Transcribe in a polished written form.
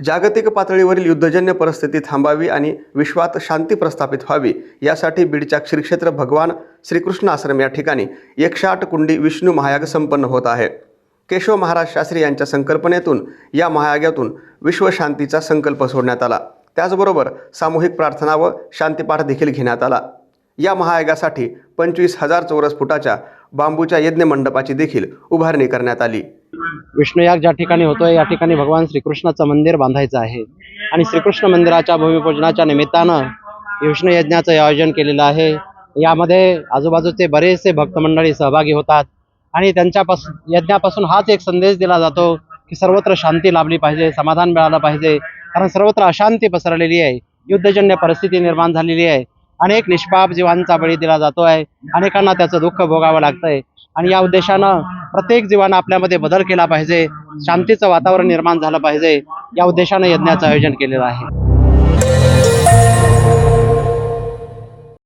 जागतिक पातळीवरील युद्धजन्य परिस्थिती थांबावी आणि विश्वात शांती प्रस्थापित व्हावी यासाठी बीडच्या श्री क्षेत्र भगवान श्रीकृष्ण आश्रम या ठिकाणी 108 कुंडी विष्णू महायाग संपन्न होत आहे। केशव महाराज शास्त्री यांच्या संकल्पनेतून या महायागातून विश्वशांतीचा संकल्प सोडण्यात आला। त्याचबरोबर सामूहिक प्रार्थना व शांतिपाठ देखील घेण्यात आला। या महायागासाठी 25,000 चौरस फुटाच्या बांबूच्या यज्ञ मंडपाची देखील उभारणी करण्यात आली। विष्णुयाग ज्या ठिकाणी होतोय या ठिकाणी भगवान श्रीकृष्णाचं मंदिर बांधायचं आहे आणि श्रीकृष्ण मंदिराच्या भूमिपूजनाच्या निमित्तानं विष्णू यज्ञाचं आयोजन केलेलं आहे। यामध्ये आजूबाजूचे बरेचसे भक्त मंडळी सहभागी होतात आणि त्यांच्यापासून यज्ञापासून हाच एक संदेश दिला जातो की सर्वत्र शांती लाभली पाहिजे, समाधान मिळालं पाहिजे, कारण सर्वत्र अशांती पसरलेली आहे, युद्धजन्य परिस्थिती निर्माण झालेली आहे, अनेक निष्पाप जीवांचा बळी दिला जातोय, अनेकांना त्याचं दुःख भोगावं लागतंय आणि या उद्देशानं प्रत्येक जीवानं आपल्यामध्ये बदल केला पाहिजे, शांतीचं वातावरण निर्माण झालं पाहिजे, या उद्देशानं यज्ञाचं आयोजन केलेलं आहे।